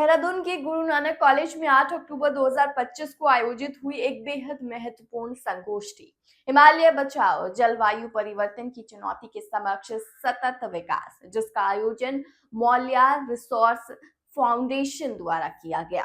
देहरादून के गुरु नानक कॉलेज में 8 अक्टूबर 2025 को आयोजित हुई एक बेहद महत्वपूर्ण संगोष्ठी हिमालय बचाओ जलवायु परिवर्तन की चुनौती के समक्ष सतत विकास, जिसका आयोजन मौल्यार रिसोर्स फाउंडेशन द्वारा किया गया।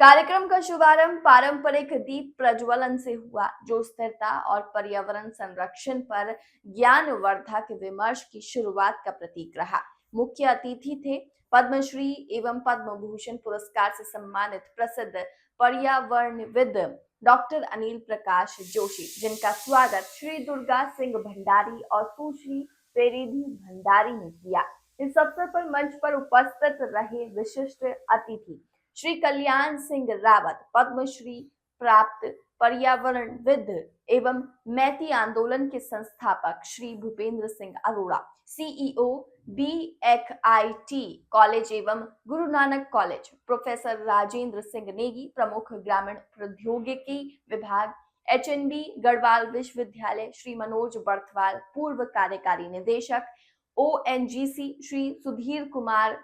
कार्यक्रम का शुभारंभ पारंपरिक दीप प्रज्वलन से हुआ, जो स्थिरता और पर्यावरण संरक्षण पर ज्ञानवर्धक विमर्श की शुरुआत का प्रतीक रहा। मुख्य अतिथि थे पद्मश्री एवं पद्म भूषण पुरस्कार से सम्मानित प्रसिद्ध पर्यावरणविद डॉक्टर अनिल प्रकाश जोशी, जिनका स्वागत श्री दुर्गा सिंह भंडारी और सुश्री पेरिधि भंडारी ने किया। इस अवसर पर मंच पर उपस्थित रहे विशिष्ट अतिथि श्री कल्याण सिंह रावत, पद्मश्री प्राप्त पर्यावरणविद एवं मैती आंदोलन के संस्थापक Shri Bhupendra Singh Arora, CEO BXIT college एवं गुरु नानक कॉलेज, प्रोफेसर राजेंद्र सिंह नेगी, प्रमुख ग्रामीण प्रौद्योगिकी विभाग HND गढ़वाल विश्वविद्यालय श्री मनोज बर्थवाल, पूर्व कार्यकारी निदेशक ONGC श्री सुधीर कुमार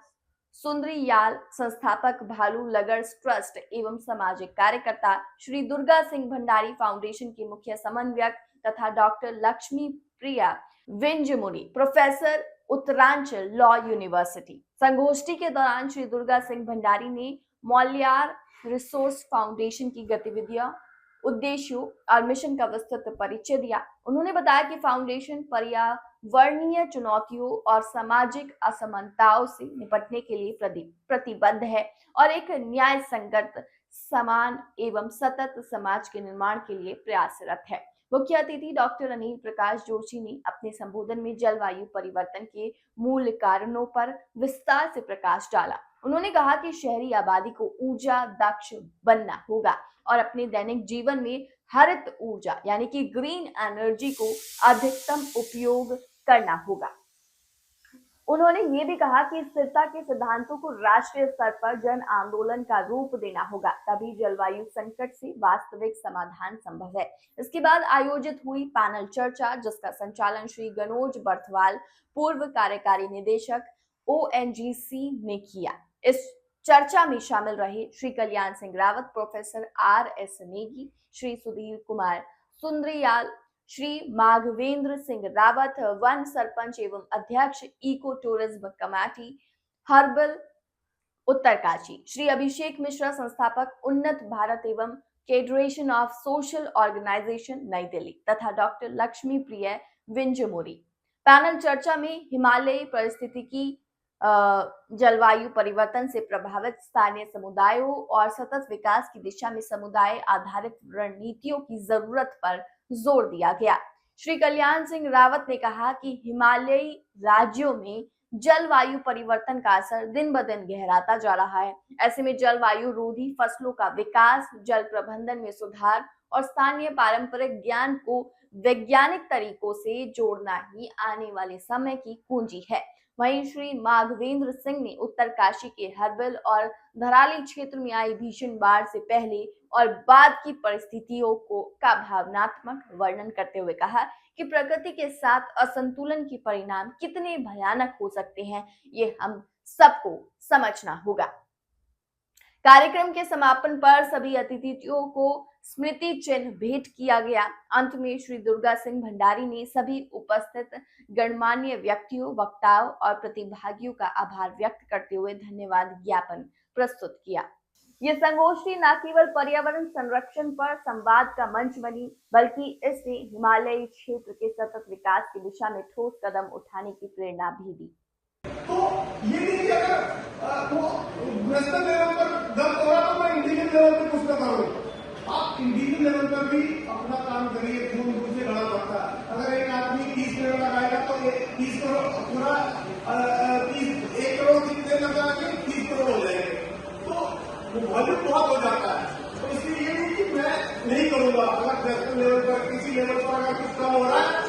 सुंदरीयाल, संस्थापक भालू लगर्स ट्रस्ट एवं सामाजिक कार्यकर्ता श्री दुर्गा सिंह भंडारी फाउंडेशन के मुख्य समन्वयक तथा डॉक्टर लक्ष्मी प्रिया विंजमुरी, प्रोफेसर उत्तरांचल लॉ यूनिवर्सिटी। संगोष्ठी के दौरान श्री दुर्गा सिंह भंडारी ने मौल्यार रिसोर्स फाउंडेशन की गतिविधियों, उद्देश्यों और मिशन का विस्तृत परिचय दिया। उन्होंने बताया कि फाउंडेशन पर्यावरणीय चुनौतियों और सामाजिक असमानताओं से निपटने के लिए प्रतिबद्ध है और एक न्याय संगत, समान एवं सतत समाज के निर्माण के लिए प्रयासरत है। मुख्य अतिथि डॉक्टर अनिल प्रकाश जोशी ने अपने संबोधन में जलवायु परिवर्तन के मूल कारणों पर विस्तार से प्रकाश डाला। उन्होंने कहा कि शहरी आबादी को ऊर्जा दक्ष बनना होगा और अपने दैनिक जीवन में हरित ऊर्जा यानी कि ग्रीन एनर्जी को अधिकतम उपयोग करना होगा। उन्होंने ये भी कहा कि स्थिरता के सिद्धांतों को राष्ट्रीय स्तर पर जन आंदोलन का रूप देना होगा, तभी जलवायु संकट से वास्तविक समाधान संभव है। इसके बाद आयोजित हुई पैनल चर्चा, जिसका संचालन श्री मनोज बर्थवाल, पूर्व कार्यकारी निदेशक ONGC ने किया। इस चर्चा में शामिल रहे श्री कल्याण सिंह रावत, प्रोफेसर RS नेगी, श्री सुधीर कुमार सुंदरीयाल, श्री माघवेंद्र सिंह रावत, वन सरपंच एवं अध्यक्ष eco tourism committee herbal Uttarkashi, Shri Abhishek Mishra, संस्थापक उन्नत भारत एवं फेडरेशन ऑफ सोशल ऑर्गेनाइजेशन नई दिल्ली, तथा डॉक्टर लक्ष्मी प्रिया विंजमुरी। पैनल चर्चा में हिमालयी परिस्थितिकी, जलवायु परिवर्तन से प्रभावित स्थानीय समुदायों और सतत विकास की दिशा में समुदाय आधारित रणनीतियों की जरूरत पर जोर दिया गया। श्री कल्याण सिंह रावत ने कहा कि हिमालयी राज्यों में जलवायु परिवर्तन का असर दिन ब दिन गहराता जा रहा है। ऐसे में जलवायु रोधी फसलों का विकास, जल प्रबंधन में सुधार और स्थानीय पारंपरिक ज्ञान को वैज्ञानिक तरीकों से जोड़ना ही आने वाले समय की कुंजी है। वहीं श्री माघवेंद्र सिंह ने उत्तरकाशी के हर्बल और धराली क्षेत्र में आई भीषण बाढ़ से पहले और बाद की परिस्थितियों का भावनात्मक वर्णन करते हुए कहा कि प्रकृति के साथ असंतुलन के परिणाम कितने भयानक हो सकते हैं, ये हम सबको समझना होगा। कार्यक्रम के समापन पर सभी अतिथियों को स्मृति चिन्ह भेंट किया गया। अंत में श्री दुर्गा सिंह भंडारी ने सभी उपस्थित गणमान्य व्यक्तियों, वक्ताओं और प्रतिभागियों का आभार व्यक्त करते हुए धन्यवाद ज्ञापन प्रस्तुत किया। ये संगोष्ठी न केवल पर्यावरण संरक्षण पर संवाद का मंच बनी, बल्कि इसने हिमालयी क्षेत्र के सतत विकास की दिशा में ठोस कदम उठाने की प्रेरणा भी दी। तो ये नहीं कि अगर वो नेशनल लेवल पर दम हो रहा तो मैं इंडिविजुअल लेवल पर कुछ ना करूँ। आप इंडिविजुअल लेवल पर भी अपना काम करिए, खून मुझे बड़ा पड़ता है। अगर एक आदमी 30 करोड़ लगाएगा तो 30 करोड़ पूरा 1 करोड़ कितने लगा के 30 करोड़ हो जाएंगे, तो वो वॉल्यूम बहुत हो जाता है। तो इसलिए ये नहीं कि मैं नहीं करूंगा। अगर नेशनल लेवल पर किसी लेवल पर अगर कुछ कम हो रहा है